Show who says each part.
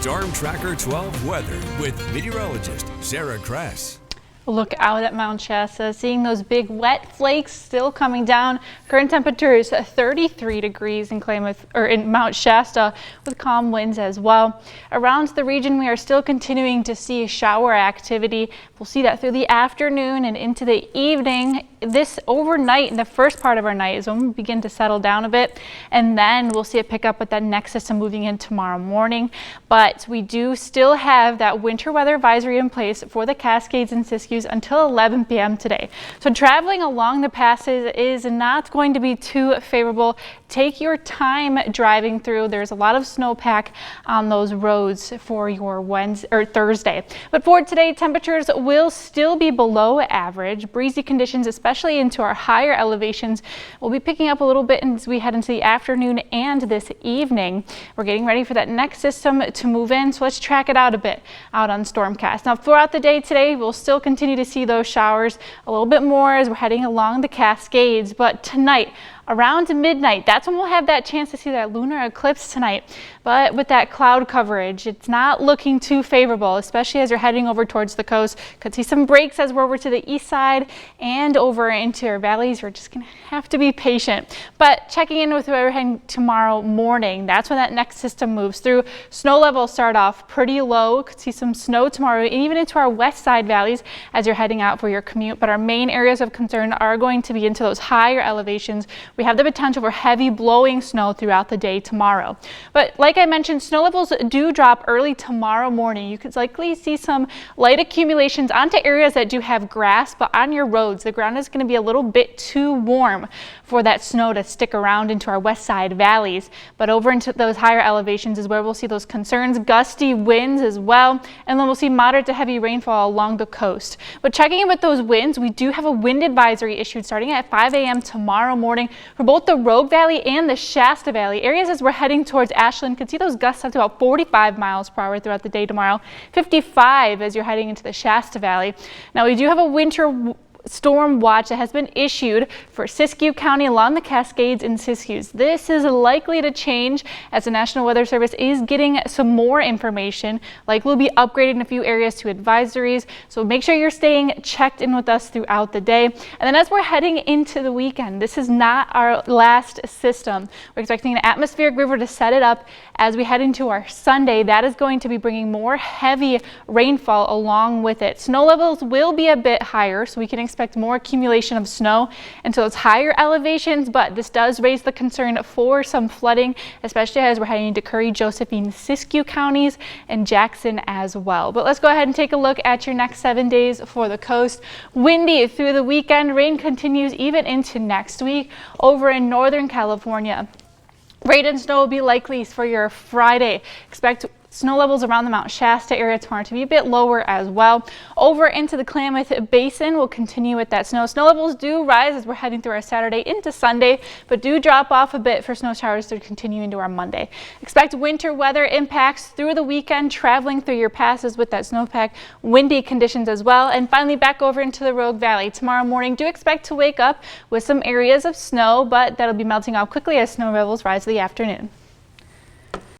Speaker 1: Storm Tracker 12 weather with meteorologist Sarah Kress.
Speaker 2: Look out at Mount Shasta, seeing those big wet flakes still coming down. Current temperature is 33 degrees in Klamath or in Mount Shasta with calm winds as well. Around the region, we are still continuing to see shower activity. We'll see that through the afternoon and into the evening. This overnight, in the first part of our night, is when we begin to settle down a bit, and then we'll see it pick up with that next system moving in tomorrow morning. But we do still have that winter weather advisory in place for the Cascades and Siskiyous until 11 p.m. today. So traveling along the passes is not going to be too favorable. Take your time driving through. There's a lot of snowpack on those roads for your Wednesday or Thursday. But for today, temperatures will still be below average. Breezy conditions, especially into our higher elevations, will be picking up a little bit as we head into the afternoon and this evening. We're getting ready for that next system to move in, so let's track it out a bit out on Stormcast. Now throughout the day today, we'll still continue to see those showers a little bit more as we're heading along the Cascades, but tonight around midnight, that's when we'll have that chance to see that lunar eclipse tonight. But with that cloud coverage, it's not looking too favorable, especially as you're heading over towards the coast. Could see some breaks as we're over to the east side and over into our valleys. You're just going to have to be patient. But checking in with whoever heading tomorrow morning, that's when that next system moves through. Snow levels start off pretty low. Could see some snow tomorrow, even into our west side valleys as you're heading out for your commute. But our main areas of concern are going to be into those higher elevations. We have the potential for heavy blowing snow throughout the day tomorrow. But like I mentioned, snow levels do drop early tomorrow morning. You could likely see some light accumulations onto areas that do have grass, but on your roads, the ground is going to be a little bit too warm for that snow to stick around into our west side valleys. But over into those higher elevations is where we'll see those concerns, gusty winds as well, and then we'll see moderate to heavy rainfall along the coast. But checking in with those winds, we do have a wind advisory issued starting at 5 a.m. tomorrow morning for both the Rogue Valley and the Shasta Valley areas as we're heading towards Ashland. Could see those gusts up to about 45 miles per hour throughout the day tomorrow, 55 as you're heading into the Shasta Valley. Now we do have a winter storm watch that has been issued for Siskiyou County along the Cascades and Siskiyous. This is likely to change as the National Weather Service is getting some more information. Like we'll be upgrading a few areas to advisories, so make sure you're staying checked in with us throughout the day. And then as we're heading into the weekend, this is not our last system. We're expecting an atmospheric river to set it up as we head into our Sunday. That is going to be bringing more heavy rainfall along with it. Snow levels will be a bit higher, so we can expect more accumulation of snow into those higher elevations, but this does raise the concern for some flooding, especially as we're heading to Curry, Josephine, Siskiyou counties and Jackson as well. But let's go ahead and take a look at your next 7 days for the coast. Windy through the weekend, rain continues even into next week over in Northern California. Rain and snow will be likely for your Friday. Expect snow levels around the Mount Shasta area tomorrow to be a bit lower as well. Over into the Klamath Basin, we'll continue with that snow. Snow levels do rise as we're heading through our Saturday into Sunday, but do drop off a bit for snow showers to continue into our Monday. Expect winter weather impacts through the weekend, traveling through your passes with that snowpack, windy conditions as well. And finally, back over into the Rogue Valley. Tomorrow morning, do expect to wake up with some areas of snow, but that'll be melting off quickly as snow levels rise in the afternoon.